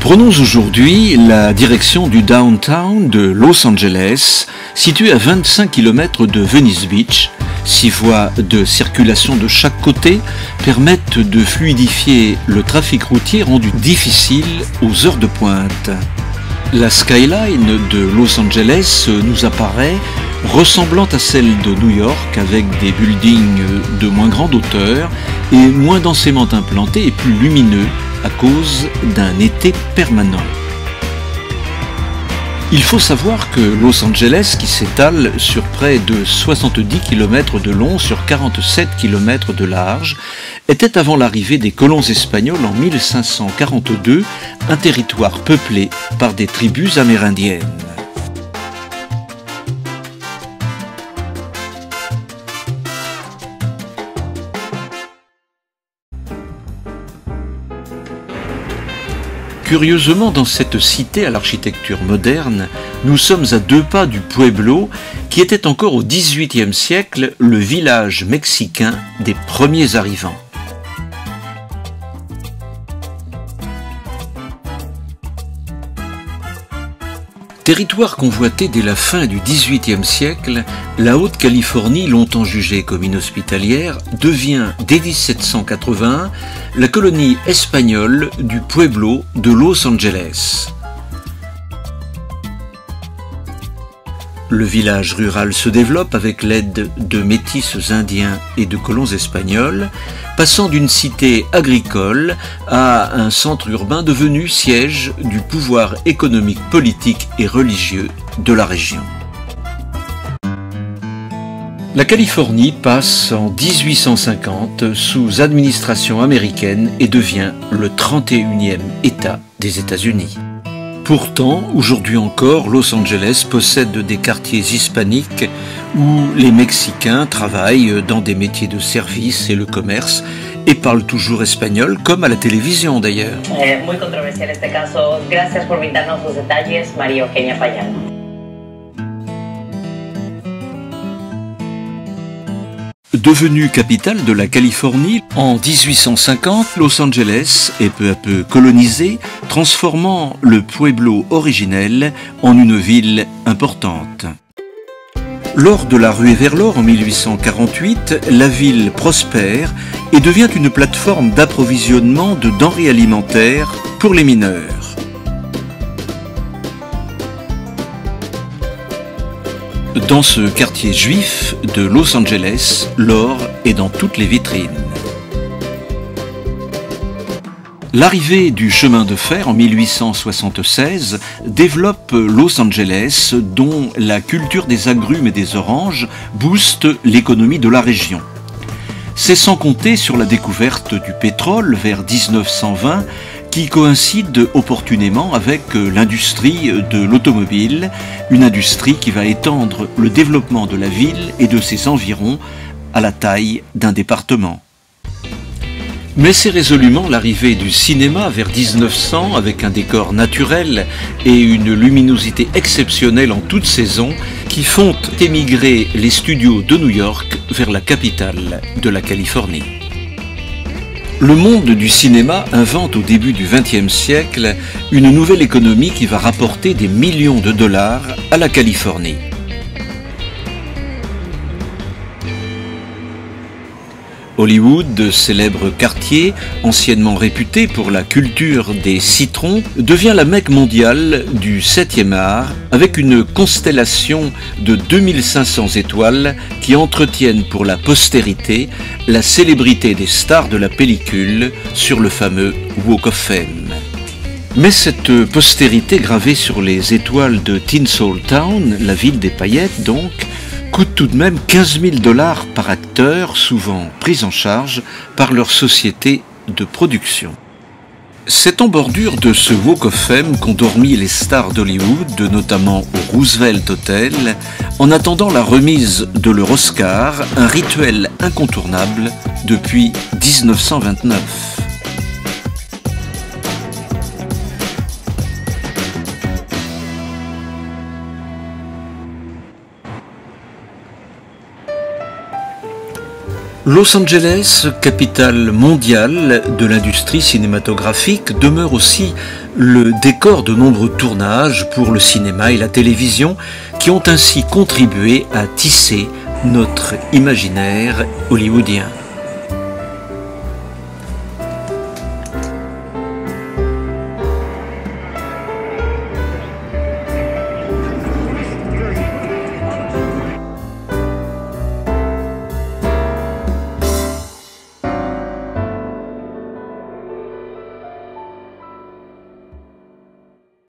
Prenons aujourd'hui la direction du downtown de Los Angeles, situé à 25 km de Venice Beach. 6 voies de circulation de chaque côté permettent de fluidifier le trafic routier rendu difficile aux heures de pointe. La skyline de Los Angeles nous apparaît ressemblant à celle de New York, avec des buildings de moins grande hauteur et moins densément implantés et plus lumineux à cause d'un été permanent. Il faut savoir que Los Angeles, qui s'étale sur près de 70 km de long sur 47 km de large, était avant l'arrivée des colons espagnols en 1542 un territoire peuplé par des tribus amérindiennes. Curieusement, dans cette cité à l'architecture moderne, nous sommes à 2 pas du Pueblo, qui était encore au XVIIIe siècle le village mexicain des premiers arrivants. Territoire convoité dès la fin du XVIIIe siècle, la Haute-Californie, longtemps jugée comme inhospitalière, devient dès 1781 la colonie espagnole du Pueblo de Los Angeles. Le village rural se développe avec l'aide de métis indiens et de colons espagnols, passant d'une cité agricole à un centre urbain devenu siège du pouvoir économique, politique et religieux de la région. La Californie passe en 1850 sous administration américaine et devient le 31e État des États-Unis. Pourtant, aujourd'hui encore, Los Angeles possède des quartiers hispaniques où les Mexicains travaillent dans des métiers de service et le commerce et parlent toujours espagnol, comme à la télévision d'ailleurs. Muy controversial este caso. Gracias por brindarnos los detalles, María Eugenia Payán. Devenue capitale de la Californie, en 1850, Los Angeles est peu à peu colonisée, transformant le Pueblo originel en une ville importante. Lors de la ruée vers l'or en 1848, la ville prospère et devient une plateforme d'approvisionnement de denrées alimentaires pour les mineurs. Dans ce quartier juif de Los Angeles, l'or est dans toutes les vitrines. L'arrivée du chemin de fer en 1876 développe Los Angeles, dont la culture des agrumes et des oranges booste l'économie de la région. C'est sans compter sur la découverte du pétrole vers 1920 qui coïncide opportunément avec l'industrie de l'automobile, une industrie qui va étendre le développement de la ville et de ses environs à la taille d'un département. Mais c'est résolument l'arrivée du cinéma vers 1900 avec un décor naturel et une luminosité exceptionnelle en toute saison qui font émigrer les studios de New York vers la capitale de la Californie. Le monde du cinéma invente au début du XXe siècle une nouvelle économie qui va rapporter des millions de dollars à la Californie. Hollywood, célèbre quartier, anciennement réputé pour la culture des citrons, devient la Mecque mondiale du 7e art avec une constellation de 2500 étoiles qui entretiennent pour la postérité la célébrité des stars de la pellicule sur le fameux Walk of Fame. Mais cette postérité gravée sur les étoiles de Tinseltown, la ville des paillettes donc, coûte tout de même 15 000 $ par acteur, souvent pris en charge par leur société de production. C'est en bordure de ce Walk of Fame qu'ont dormi les stars d'Hollywood, notamment au Roosevelt Hotel, en attendant la remise de leur Oscar, un rituel incontournable depuis 1929. Los Angeles, capitale mondiale de l'industrie cinématographique, demeure aussi le décor de nombreux tournages pour le cinéma et la télévision qui ont ainsi contribué à tisser notre imaginaire hollywoodien.